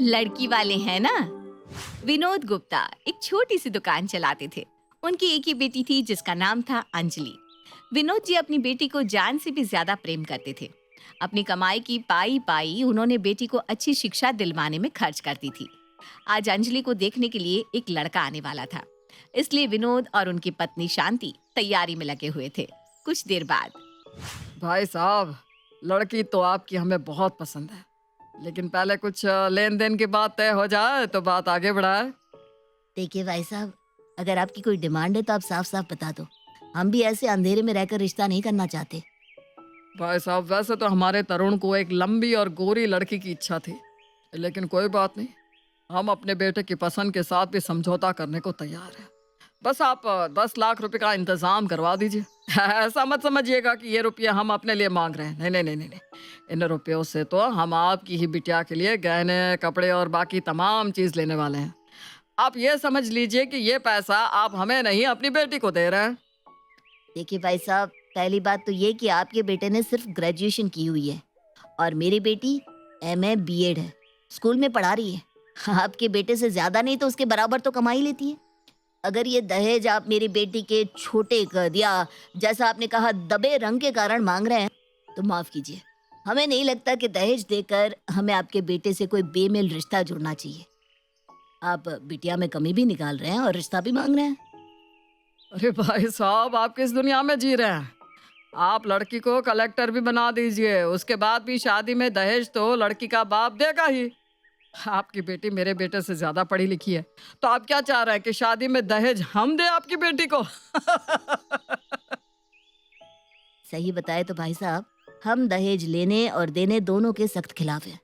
लड़की वाले हैं ना। विनोद गुप्ता एक छोटी सी दुकान चलाते थे। उनकी एक ही बेटी थी जिसका नाम था अंजलि। विनोद जी अपनी बेटी को जान से भी ज्यादा प्रेम करते थे। अपनी कमाई की पाई पाई उन्होंने बेटी को अच्छी शिक्षा दिलवाने में खर्च कर दी थी। आज अंजलि को देखने के लिए एक लड़का आने वाला था, इसलिए विनोद और उनकी पत्नी शांति तैयारी में लगे हुए थे। कुछ देर बाद, भाई साहब, लड़की तो आपकी हमें बहुत पसंद है, लेकिन पहले कुछ लेन देन की बात तय हो जाए तो बात आगे बढ़ाए। देखिए भाई साहब, अगर आपकी कोई डिमांड है तो आप साफ साफ बता दो। हम भी ऐसे अंधेरे में रहकर रिश्ता नहीं करना चाहते। भाई साहब, वैसे तो हमारे तरुण को एक लंबी और गोरी लड़की की इच्छा थी, लेकिन कोई बात नहीं, हम अपने बेटे की पसंद के साथ भी समझौता करने को तैयार हैं। बस आप 10 लाख रुपए का इंतजाम करवा दीजिए। ऐसा मत समझिएगा कि ये रुपये हम अपने लिए मांग रहे हैं। नहीं नहीं नहीं नहीं नहीं, इन रुपयों से तो हम आपकी ही बिटिया के लिए गहने, कपड़े और बाकी तमाम चीज़ लेने वाले हैं। आप ये समझ लीजिए कि ये पैसा आप हमें नहीं, अपनी बेटी को दे रहे हैं। देखिए भाई साहब, पहली बात तो ये कि आपके बेटे ने सिर्फ ग्रेजुएशन की हुई है और मेरी बेटी MA B.Ed है, स्कूल में पढ़ा रही है। आपके बेटे से ज्यादा नहीं तो उसके बराबर तो कमाई लेती है। अगर ये दहेज आप मेरी बेटी के छोटे कद या जैसा आपने कहा दबे रंग के कारण मांग रहे हैं तो माफ कीजिए, हमें नहीं लगता कि दहेज देकर हमें आपके बेटे से कोई बेमेल रिश्ता जुड़ना चाहिए। आप बिटिया में कमी भी निकाल रहे हैं और रिश्ता भी मांग रहे हैं। अरे भाई साहब, आप किस दुनिया में जी रहे हैं? आप लड़की को कलेक्टर भी बना दीजिए, उसके बाद भी शादी में दहेज तो लड़की का बाप देगा ही। आपकी बेटी मेरे बेटे से ज्यादा पढ़ी लिखी है, तो आप क्या चाह रहे हैं कि शादी में दहेज हम दे आपकी बेटी को? सही बताए तो भाई साहब, हम दहेज लेने और देने दोनों के सख्त खिलाफ हैं।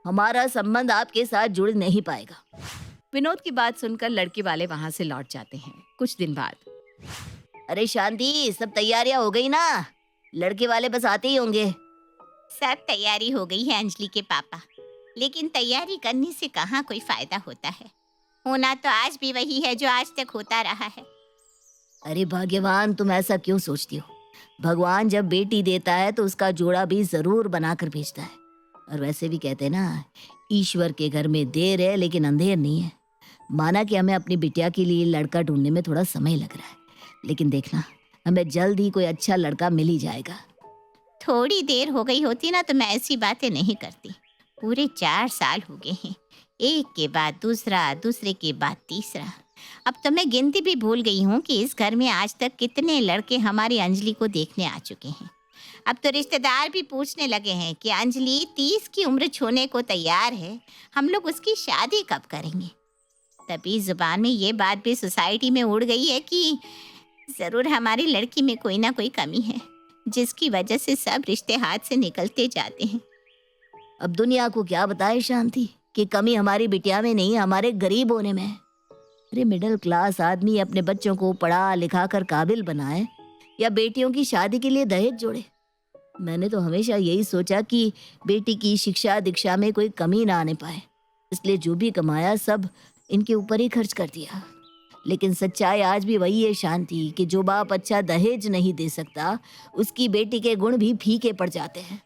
हमारा संबंध आपके साथ जुड़ नहीं पाएगा। विनोद की बात सुनकर लड़के वाले वहां से लौट जाते हैं। कुछ दिन बाद, अरे शांति, सब तैयारियां हो गई ना? लड़के वाले बस आते ही होंगे। सब तैयारी हो गई है अंजलि के पापा, लेकिन तैयारी करने से कहाँ कोई फायदा होता है। होना तो आज भी वही है जो आज तक होता रहा है। अरे भाग्यवान, तुम ऐसा क्यों सोचती हो? भगवान जब बेटी देता है तो उसका जोड़ा भी जरूर बनाकर भेजता है। और वैसे भी कहते हैं ना, ईश्वर के घर में देर है लेकिन अंधेर नहीं है। माना कि हमें अपनी बिटिया के लिए लड़का ढूंढने में थोड़ा समय लग रहा है, लेकिन देखना, हमें जल्द ही कोई अच्छा लड़का मिल ही जाएगा। थोड़ी देर हो गई होती ना तो मैं ऐसी बातें नहीं करती। पूरे 4 साल हो गए हैं, एक के बाद दूसरा, दूसरे के बाद तीसरा। अब तो मैं गिनती भी भूल गई हूँ कि इस घर में आज तक कितने लड़के हमारी अंजलि को देखने आ चुके हैं। अब तो रिश्तेदार भी पूछने लगे हैं कि अंजलि 30 की उम्र छूने को तैयार है, हम लोग उसकी शादी कब करेंगे। तभी जुबान में ये बात भी सोसाइटी में उड़ गई है कि ज़रूर हमारी लड़की में कोई ना कोई कमी है, जिसकी वजह से सब रिश्ते हाथ से निकलते जाते हैं। अब दुनिया को क्या बताए शांति कि कमी हमारी बिटिया में नहीं, हमारे गरीब होने में है। अरे मिडिल क्लास आदमी अपने बच्चों को पढ़ा लिखा कर काबिल बनाए या बेटियों की शादी के लिए दहेज जोड़े। मैंने तो हमेशा यही सोचा कि बेटी की शिक्षा दीक्षा में कोई कमी ना आने पाए, इसलिए जो भी कमाया सब इनके ऊपर ही खर्च कर दिया। लेकिन सच्चाई आज भी वही है शांति कि जो बाप अच्छा दहेज नहीं दे सकता, उसकी बेटी के गुण भी फीके पड़ जाते हैं।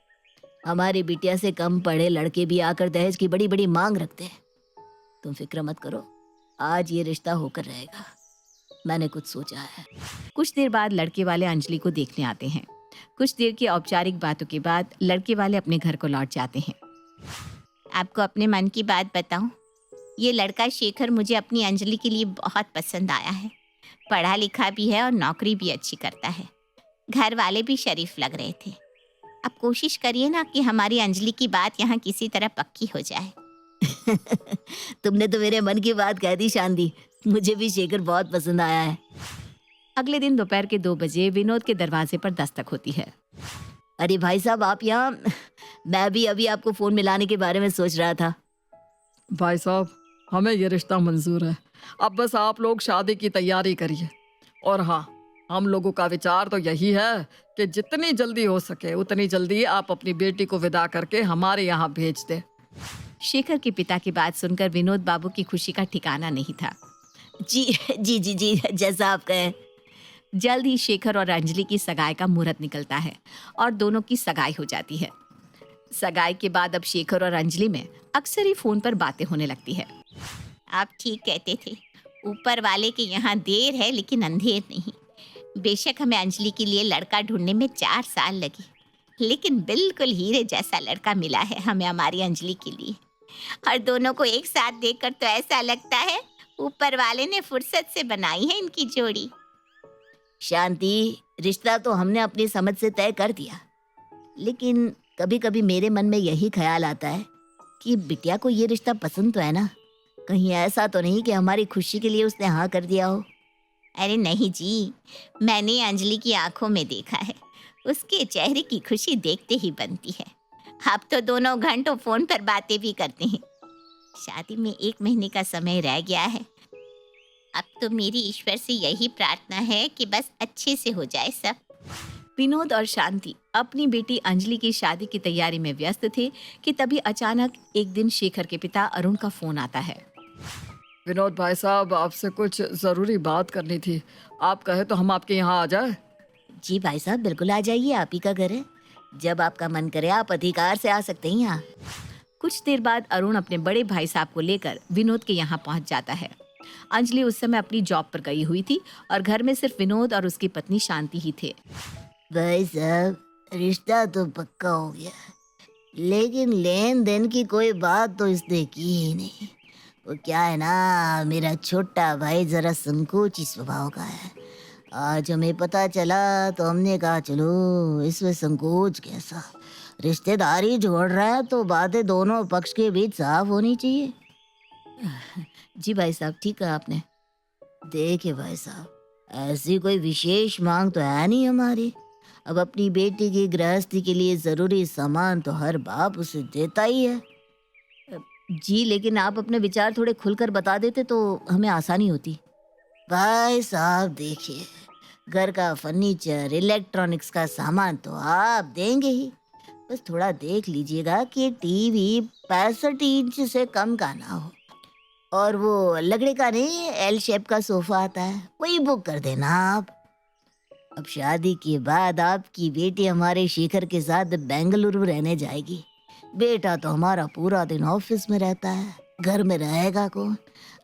हमारी बिटिया से कम पढ़े लड़के भी आकर दहेज की बड़ी बड़ी मांग रखते हैं। तुम फिक्र मत करो, आज ये रिश्ता होकर रहेगा। मैंने कुछ सोचा है। कुछ देर बाद लड़के वाले अंजलि को देखने आते हैं। कुछ देर की औपचारिक बातों के बाद लड़के वाले अपने घर को लौट जाते हैं। आपको अपने मन की बात बताऊं, ये लड़का शेखर मुझे अपनी अंजलि के लिए बहुत पसंद आया है। पढ़ा लिखा भी है और नौकरी भी अच्छी करता है। घर वाले भी शरीफ लग रहे थे। अब कोशिश करिए ना कि हमारी अंजलि की बात यहाँ किसी तरह पक्की हो जाए। तुमने तो मेरे मन की बात कह दी शांति, मुझे भी शेखर बहुत पसंद आया है। अगले दिन दोपहर के 2 बजे विनोद के दरवाजे पर दस्तक होती है। अरे भाई साहब, आप यहाँ? मैं भी अभी आपको फोन मिलाने के बारे में सोच रहा था। भाई साहब, हमें ये रिश्ता मंजूर है। अब बस आप लोग शादी की तैयारी करिए। और हाँ, हम लोगों का विचार तो यही है कि जितनी जल्दी हो सके उतनी जल्दी आप अपनी बेटी को विदा करके हमारे यहाँ भेज दें। शेखर के पिता की बात सुनकर विनोद बाबू की खुशी का ठिकाना नहीं था। जी जी जी जी, जैसा आप कहें। जल्द ही शेखर और अंजलि की सगाई का मुहूर्त निकलता है और दोनों की सगाई हो जाती है। सगाई के बाद अब शेखर और अंजलि में अक्सर ही फोन पर बातें होने लगती है। आप ठीक कहते थे, ऊपर वाले के यहाँ देर है लेकिन अंधेर नहीं। बेशक हमें अंजलि के लिए लड़का ढूंढने में 4 साल लगे, लेकिन बिल्कुल हीरे जैसा लड़का मिला है हमें हमारी अंजलि के लिए। और दोनों को एक साथ देखकर तो ऐसा लगता है ऊपर वाले ने फुर्सत से बनाई है इनकी जोड़ी। शांति, रिश्ता तो हमने अपनी समझ से तय कर दिया, लेकिन कभी कभी मेरे मन में यही ख्याल आता है कि बिटिया को ये रिश्ता पसंद तो है ना। कहीं ऐसा तो नहीं कि हमारी खुशी के लिए उसने हाँ कर दिया हो। अरे नहीं जी, मैंने अंजलि की आंखों में देखा है, उसके चेहरे की खुशी देखते ही बनती है। अब तो दोनों घंटों फोन पर बातें भी करते हैं। शादी में 1 महीने का समय रह गया है। अब तो मेरी ईश्वर से यही प्रार्थना है कि बस अच्छे से हो जाए सब। विनोद और शांति अपनी बेटी अंजलि की शादी की तैयारी में व्यस्त थे कि तभी अचानक एक दिन शेखर के पिता अरुण का फोन आता है। विनोद भाई साहब, आपसे कुछ ज़रूरी बात करनी थी। आप कहे तो हम आपके यहाँ आ जाए? जी भाई साहब, बिल्कुल आ जाइए, आप ही का घर है। जब आपका मन करे आप अधिकार से आ सकते हैं यहाँ। कुछ देर बाद अरुण अपने बड़े भाई साहब को लेकर विनोद के यहाँ पहुँच जाता है। अंजलि उस समय अपनी जॉब पर गई हुई थी और घर में सिर्फ विनोद और उसकी पत्नी शांति ही थे। भाई साहब, रिश्ता तो पक्का हो गया, लेकिन लेन देन की कोई बात तो इसने की ही नहीं। वो क्या है ना, मेरा छोटा भाई जरा संकोची स्वभाव का है। आज हमें पता चला तो हमने कहा चलो इसमें संकोच कैसा, रिश्तेदारी जोड़ रहा है तो बातें दोनों पक्ष के बीच साफ होनी चाहिए। जी भाई साहब, ठीक कहा आपने। देखिए भाई साहब, ऐसी कोई विशेष मांग तो है नहीं हमारी। अब अपनी बेटी की गृहस्थी के लिए जरूरी सामान तो हर बाप उसे देता ही है। जी, लेकिन आप अपने विचार थोड़े खुलकर बता देते तो हमें आसानी होती। भाई साहब देखिए, घर का फर्नीचर, इलेक्ट्रॉनिक्स का सामान तो आप देंगे ही, बस थोड़ा देख लीजिएगा कि टीवी 65 इंच से कम का ना हो, और वो लकड़ी का नहीं, एल शेप का सोफा आता है, वही बुक कर देना आप। अब शादी के बाद आपकी बेटी हमारे शेखर के साथ बेंगलुरु रहने जाएगी। बेटा तो हमारा पूरा दिन ऑफिस में रहता है, घर में रहेगा कौन?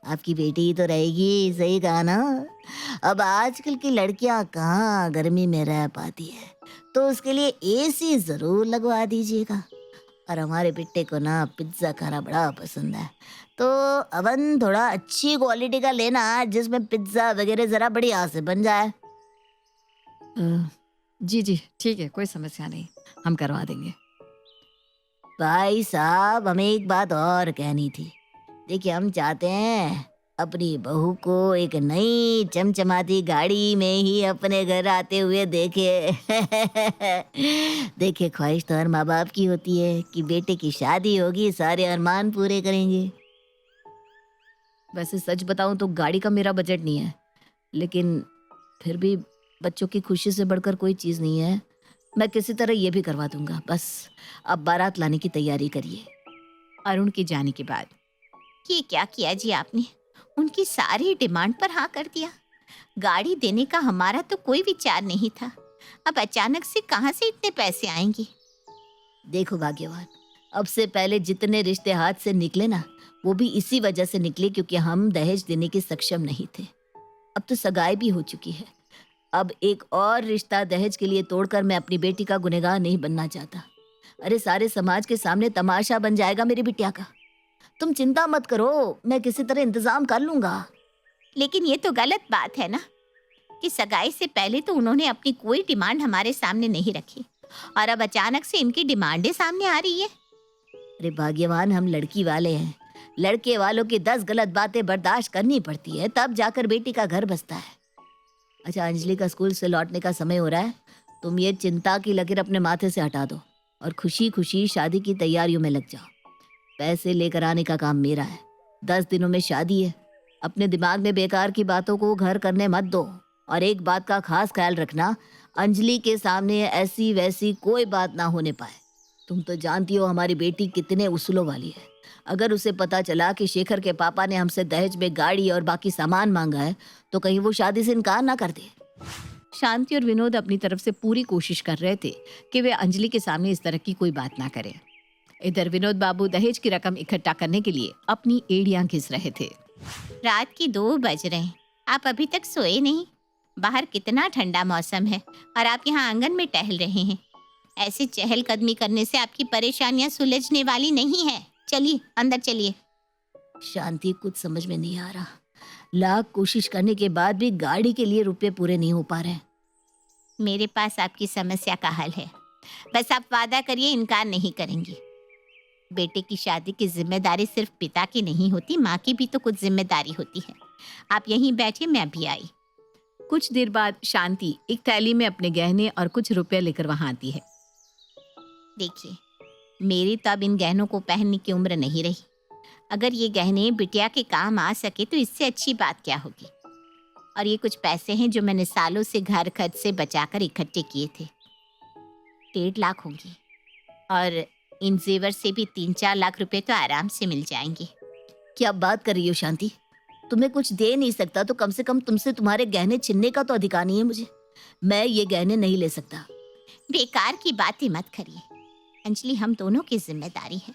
आपकी बेटी ही तो रहेगी, सही कहा ना। अब आजकल की लड़कियां कहाँ गर्मी में रह पाती है, तो उसके लिए एसी जरूर लगवा दीजिएगा। और हमारे बेटे को ना पिज्ज़ा खाना बड़ा पसंद है, तो अवन थोड़ा अच्छी क्वालिटी का लेना जिसमें पिज्ज़ा वगैरह ज़रा बढ़िया से बन जाए। जी जी ठीक है, कोई समस्या नहीं, हम करवा देंगे। भाई साहब, हमें एक बात और कहनी थी। देखिए, हम चाहते हैं अपनी बहू को एक नई चमचमाती गाड़ी में ही अपने घर आते हुए देखे। देखिए, ख्वाहिश तो हर माँ बाप की होती है कि बेटे की शादी होगी, सारे अरमान पूरे करेंगे। वैसे सच बताऊं तो गाड़ी का मेरा बजट नहीं है, लेकिन फिर भी बच्चों की खुशी से बढ़कर कोई चीज़ नहीं है। मैं किसी तरह ये भी करवा दूंगा, बस अब बारात लाने की तैयारी करिए। अरुण के जाने के बाद ये क्या किया जी आपने? उनकी सारी डिमांड पर हाँ कर दिया। गाड़ी देने का हमारा तो कोई विचार नहीं था, अब अचानक से कहाँ से इतने पैसे आएंगे? देखो भाग्यवान, अब से पहले जितने रिश्ते हाथ से निकले ना, वो भी इसी वजह से निकले क्योंकि हम दहेज देने के सक्षम नहीं थे। अब तो सगाई भी हो चुकी है। अब एक और रिश्ता दहेज के लिए तोड़कर मैं अपनी बेटी का गुनहगार नहीं बनना चाहता। अरे, सारे समाज के सामने तमाशा बन जाएगा मेरी बिटिया का। तुम चिंता मत करो, मैं किसी तरह इंतजाम कर लूंगा। लेकिन ये तो गलत बात है ना कि सगाई से पहले तो उन्होंने अपनी कोई डिमांड हमारे सामने नहीं रखी और अब अचानक से इनकी डिमांडें सामने आ रही है। अरे भाग्यवान, हम लड़की वाले हैं। लड़के वालों की 10 गलत बातें बर्दाश्त करनी पड़ती है, तब जाकर बेटी का घर बसता है। अच्छा, अंजलि का स्कूल से लौटने का समय हो रहा है। तुम ये चिंता की लकीर अपने माथे से हटा दो और खुशी खुशी शादी की तैयारियों में लग जाओ। पैसे लेकर आने का काम मेरा है। 10 दिनों में शादी है। अपने दिमाग में बेकार की बातों को घर करने मत दो। और एक बात का खास ख्याल रखना, अंजलि के सामने ऐसी वैसी कोई बात ना होने पाए। तुम तो जानती हो हमारी बेटी कितने उसूलों वाली है। अगर उसे पता चला कि शेखर के पापा ने हमसे दहेज में गाड़ी और बाकी सामान मांगा है, तो कहीं वो शादी से इनकार ना कर दे। शांति और विनोद अपनी तरफ से पूरी कोशिश कर रहे थे कि वे अंजलि के सामने इस तरह की कोई बात ना करें, इधर विनोद बाबू दहेज की रकम इकट्ठा करने के लिए अपनी एड़ियां घिस रहे थे। रात की 2 बज रहे हैं, आप अभी तक सोए नहीं? बाहर कितना ठंडा मौसम है और आप यहाँ आंगन में टहल रहे हैं। ऐसे चहलकदमी करने से आपकी परेशानियां सुलझने वाली नहीं है। चलिए अंदर चलिए। शांति, कुछ समझ में नहीं आ रहा। लाख कोशिश करने के बाद भी गाड़ी के लिए रुपए पूरे नहीं हो पा रहे। मेरे पास आपकी समस्या का हल है, बस आप वादा करिए इनकार नहीं करेंगी। बेटे की शादी की जिम्मेदारी सिर्फ पिता की नहीं होती, माँ की भी तो कुछ जिम्मेदारी होती है। आप यहीं बैठिए, मैं अभी आई। कुछ देर बाद शांति एक थैली में अपने गहने और कुछ रुपए लेकर वहां आती है। देखिए, मेरी तो अब इन गहनों को पहनने की उम्र नहीं रही। अगर ये गहने बिटिया के काम आ सके तो इससे अच्छी बात क्या होगी। और ये कुछ पैसे हैं जो मैंने सालों से घर खर्च से बचाकर इकट्ठे किए थे। 1.5 लाख होंगे और इन जेवर से भी 3-4 लाख रुपए तो आराम से मिल जाएंगे। क्या बात कर रही हो शांति? तुम्हें कुछ दे नहीं सकता तो कम से कम तुमसे तुम्हारे गहने छीनने का तो अधिकार नहीं है मुझे। मैं ये गहने नहीं ले सकता। बेकार की बातें मत करिए अंजलि, हम दोनों की जिम्मेदारी है।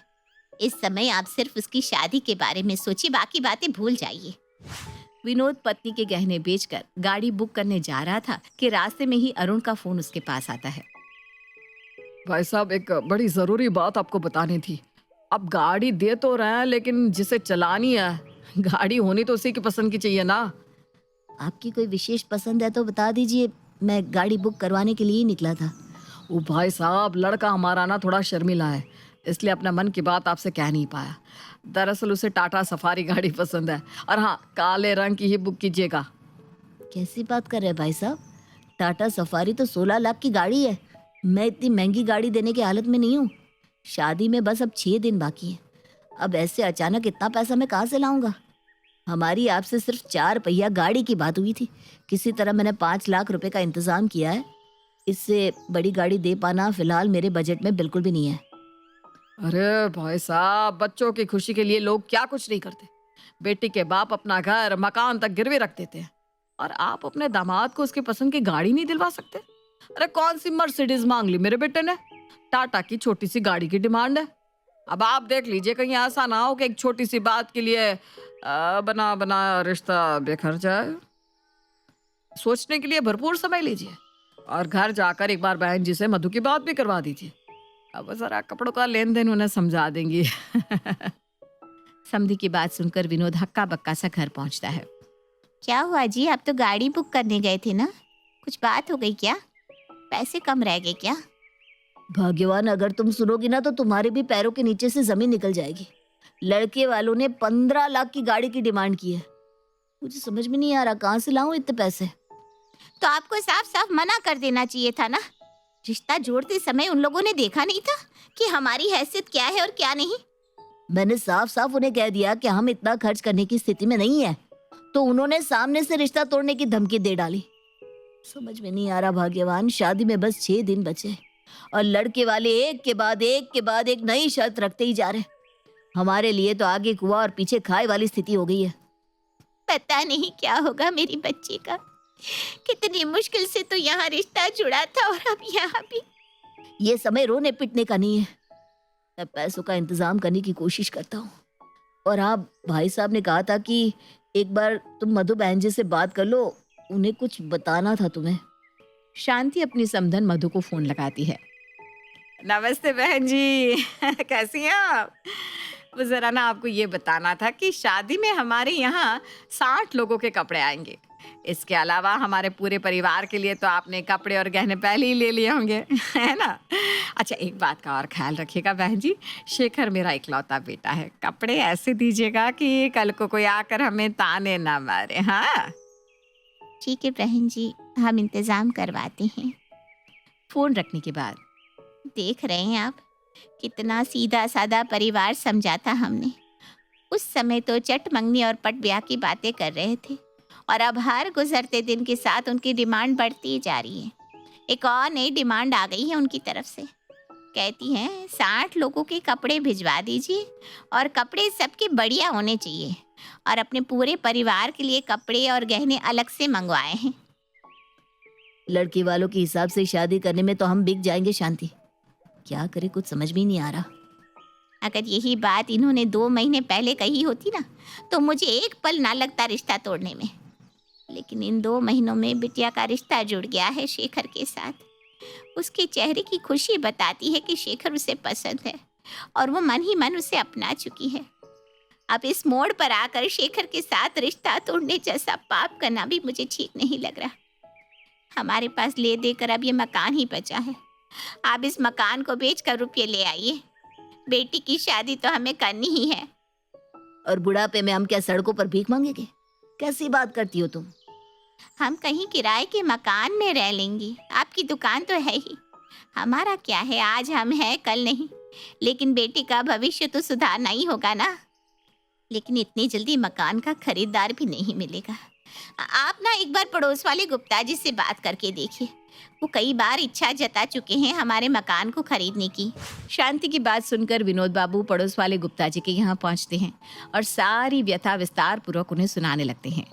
इस समय आप सिर्फ उसकी शादी के बारे में सोचिए, बाकी बातें भूल जाइए। विनोद पत्नी के गहने बेचकर गाड़ी बुक करने जा रहा था कि रास्ते में ही अरुण का फोन उसके पास आता है। भाई साहब, एक बड़ी जरूरी बात आपको बतानी थी। अब गाड़ी दे तो रहे हैं, लेकिन जिसे चलानी है, गाड़ी होनी तो उसी की पसंद की चाहिए ना। आपकी कोई विशेष पसंद है तो बता दीजिए, मैं गाड़ी बुक करवाने के लिए ही निकला था। ओ भाई साहब, लड़का हमारा ना थोड़ा शर्मिला है, इसलिए अपना मन की बात आपसे कह नहीं पाया। दरअसल उसे टाटा सफारी गाड़ी पसंद है, और हाँ, काले रंग की ही बुक कीजिएगा। कैसी बात कर रहे हैं भाई साहब? टाटा सफारी तो 16 लाख की गाड़ी है। मैं इतनी महंगी गाड़ी देने की हालत में नहीं हूँ। शादी में बस अब 6 दिन बाकी है। अब ऐसे अचानक इतना पैसा मैं कहाँ से लाऊंगा? हमारी आपसे सिर्फ 4 पहिया गाड़ी की बात हुई थी। किसी तरह मैंने 5 लाख रुपए का इंतजाम किया है। इससे बड़ी गाड़ी दे पाना फिलहाल मेरे बजट में बिल्कुल भी नहीं है। अरे भाई साहब, बच्चों की खुशी के लिए लोग क्या कुछ नहीं करते। बेटी के बाप अपना घर मकान तक गिरवी रख देते हैं, और आप अपने दामाद को उसकी पसंद की गाड़ी नहीं दिलवा सकते? अरे कौन सी मर्सिडीज मांग ली मेरे बेटे ने? टाटा की छोटी सी गाड़ी की डिमांड है। अब आप देख लीजिए, कहीं ऐसा ना हो कि एक छोटी सी बात के लिए बना बना रिश्ता बेखर जाए। सोचने के लिए भरपूर समय लीजिए, और घर जाकर एक बार बहन जी से मधु की बात भी करवा दीजिए। अब जरा कपड़ों का लेन देन उन्हें समझा देंगी। समधी की बात सुनकर विनोद हक्का बक्का सा घर पहुंचता है। क्या हुआ जी, आप तो गाड़ी बुक करने गए थे ना? कुछ बात हो गई क्या? पैसे कम रह गए क्या? भाग्यवान, अगर तुम सुनोगी ना तो तुम्हारे भी पैरों के नीचे से जमीन निकल जाएगी। लड़के वालों ने 15 लाख की गाड़ी की डिमांड की है। मुझे समझ में नहीं आ रहा कहाँ से लाऊं इतने पैसे। तो आपको साफ साफ मना कर देना चाहिए था ना। रिश्ता जोड़ते समय उन लोगों ने देखा नहीं था कि हमारी हैसियत क्या है और क्या नहीं? मैंने साफ साफ उन्हें कह दिया कि हम इतना खर्च करने की स्थिति में नहीं है, तो उन्होंने सामने से रिश्ता तोड़ने की धमकी दे डाली। समझ में नहीं आ रहा भाग्यवान, शादी में बस 6 दिन बचे और लड़के वाले एक के बाद एक नई शर्त रखते ही जा रहे। हमारे लिए तो आगे कुआं और पीछे खाए वाली स्थिति हो गई है। पता नहीं क्या होगा मेरी बच्ची का। कितनी मुश्किल से तो यहाँ रिश्ता जुड़ा था और अब यहाँ भी। ये समय रोने पिटने का नहीं है। मैं पैसों का इंतजाम करने की कोशिश करता हूँ। और आप, भाई साहब ने कहा था कि एक बार तुम मधु बहन जी से बात कर लो, उन्हें कुछ बताना था तुम्हें। शांति अपनी समधन मधु को फोन लगाती है। नमस्ते बहन जी, कैसी हैं आप? वो जरा ना आपको ये बताना था कि शादी में हमारे यहाँ 60 लोगों के कपड़े आएंगे। इसके अलावा हमारे पूरे परिवार के लिए तो आपने कपड़े और गहने पहले ही ले लिए होंगे, है ना? अच्छा, एक बात का और ख्याल रखिएगा बहन जी, शेखर मेरा इकलौता बेटा है। कपड़े ऐसे दीजिएगा कि कल को कोई आकर हमें ताने ना मारे। हाँ ठीक है बहन जी, हम इंतजाम करवाते हैं। फोन रखने के बाद देख रहे हैं आप, कितना सीधा साधा परिवार समझा था हमने। उस समय तो चट मंगनी और पट ब्याह की बातें कर रहे थे, और अब हर गुजरते दिन के साथ उनकी डिमांड बढ़ती जा रही है। एक और नई डिमांड आ गई है उनकी तरफ से। कहती हैं 60 लोगों के कपड़े भिजवा दीजिए, और कपड़े सबके बढ़िया होने चाहिए, और अपने पूरे परिवार के लिए कपड़े और गहने अलग से मंगवाए हैं। लड़की वालों के हिसाब से शादी करने में तो हम बिक जाएंगे शांति। क्या करे, कुछ समझ में ही नहीं आ रहा। अगर यही बात इन्होंने 2 महीने पहले कही होती ना, तो मुझे एक पल ना लगता रिश्ता तोड़ने में। लेकिन इन 2 महीनों में बिटिया का रिश्ता जुड़ गया है शेखर के साथ। उसके चेहरे की खुशी बताती है कि शेखर उसे पसंद है और वो मन ही मन उसे अपना चुकी है। अब इस मोड़ पर आकर शेखर के साथ रिश्ता तोड़ने जैसा पाप करना भी मुझे ठीक नहीं लग रहा। हमारे पास ले देकर अब ये मकान ही बचा है। आप इस मकान को बेचकर रुपये ले आइए। बेटी की शादी तो हमें करनी ही है। और बुढ़ापे में हम क्या सड़कों पर भीख मांगेंगे? कैसी बात करती हो तुम? हम कहीं किराए के मकान में रह लेंगे। आपकी दुकान तो है ही। हमारा क्या है, आज हम हैं कल नहीं। लेकिन बेटी का भविष्य तो सुधारना ही होगा ना। लेकिन इतनी जल्दी मकान का खरीदार भी नहीं मिलेगा। आप ना एक बार पड़ोस वाले गुप्ता जी से बात करके देखिए। वो कई बार इच्छा जता चुके हैं हमारे मकान को खरीदने की। शांति की बात सुनकर विनोद बाबू पड़ोस वाले गुप्ता जी के यहाँ पहुँचते हैं और सारी व्यथा विस्तार पूर्वक उन्हें सुनाने लगते हैं।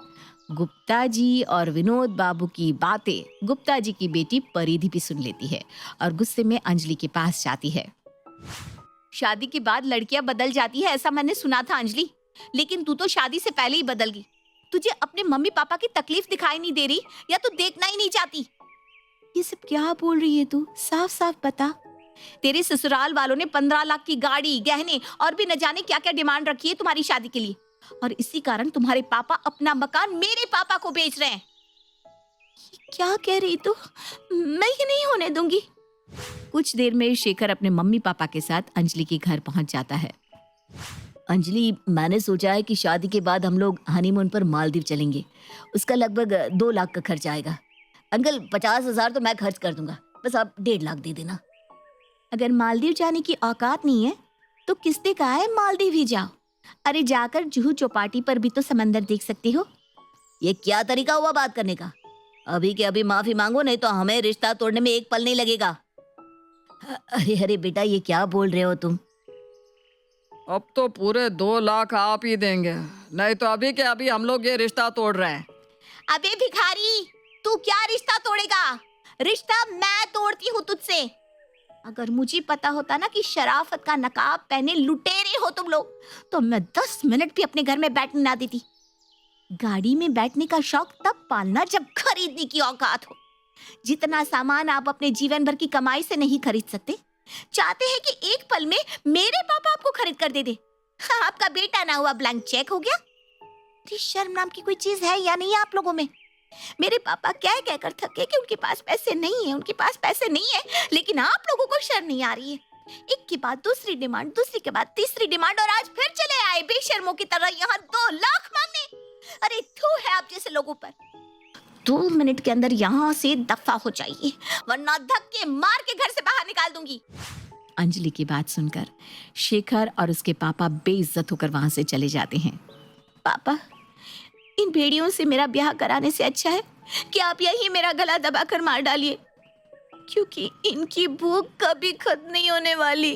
गुप्ता जी और विनोद बाबू की बातें गुप्ता जी की बेटी परिधि भी सुन लेती है और गुस्से में अंजलि के पास जाती है। शादी के बाद लड़कियां बदल जाती है ऐसा मैंने सुना था अंजलि, लेकिन तू तो शादी से पहले ही बदल गई। तुझे अपने मम्मी पापा की तकलीफ दिखाई नहीं दे रही या तू देखना ही नहीं चाहती? ये सब क्या बोल रही है तू? साफ साफ बता। तेरे ससुराल वालों ने 15 लाख की गाड़ी, गहने और भी न जाने क्या क्या डिमांड रखी है तुम्हारी शादी के लिए, और इसी कारण तुम्हारे पापा अपना मकान मेरे पापा को बेच रहे हैं। क्या कह रही तू? मैं ये नहीं होने दूंगी। कुछ देर में शेखर अपने मम्मी पापा के साथ अंजलि के घर पहुंच जाता है। अंजलि, मैंने सोचा है कि शादी के बाद हम लोग हनीमून पर मालदीव चलेंगे। उसका लगभग 2 लाख का खर्च आएगा। अंकल, 50,000 तो मैं खर्च कर दूंगा, बस आप 1.5 लाख दे देना। अगर मालदीव जाने की औकात नहीं है तो किसने कहा है मालदीव ही जाओ? अरे जाकर जुहू चौपाटी पर भी तो समंदर देख सकती हो। ये क्या तरीका हुआ बात करने का? अभी के अभी माफी मांगो, नहीं तो हमें रिश्ता तोड़ने में एक पल नहीं लगेगा। अरे अरे बेटा, ये क्या बोल रहे हो तुम? अब तो पूरे 2 लाख आप ही देंगे, नहीं तो अभी के अभी हम लोग ये रिश्ता तोड़ रहे हैं। अबे भिखारी, तू क्या रिश्ता तोड़ेगा? रिश्ता मैं तोड़ती हूँ तुझसे। अगर मुझे पता होता ना कि शराफत का नकाब पहने लुटेरे हो तुम लोग, तो मैं 10 मिनट भी अपने घर में बैठने ना देती। गाड़ी में बैठने का शौक तब पालना जब खरीदने की औकात हो। जितना सामान आप अपने जीवन भर की कमाई से नहीं खरीद सकते, चाहते हैं कि एक पल में मेरे पापा आपको खरीद कर दे दे। हाँ, आपका बेटा ना हुआ ब्लैंक चेक हो गया। शर्म नाम की कोई चीज है या नहीं आप लोगों में? मेरे पापा कह कहकर थके कि उनके पास पैसे नहीं है, उनके पास पैसे नहीं है, लेकिन आप लोगों को शर्म नहीं आ रही है। एक के बाद दूसरी डिमांड, दूसरी के बाद तीसरी डिमांड, और आज फिर चले आए बेशर्मों की तरह यहाँ 2 लाख मांगने। अरे थू है आप जैसे लोगों पर। 2 मिनट के अंदर यहाँ से दफा हो जाइए, वरना धक्के मार के घर से बाहर निकाल दूंगी। अंजलि की बात सुनकर शेखर और उसके पापा बेइज्जत होकर वहां से चले जाते हैं। पापा, इन भेड़ियों से मेरा ब्याह कराने से अच्छा है कि आप यही मेरा गला दबाकर मार डालिए, क्योंकि इनकी भूख कभी खत्म नहीं होने वाली।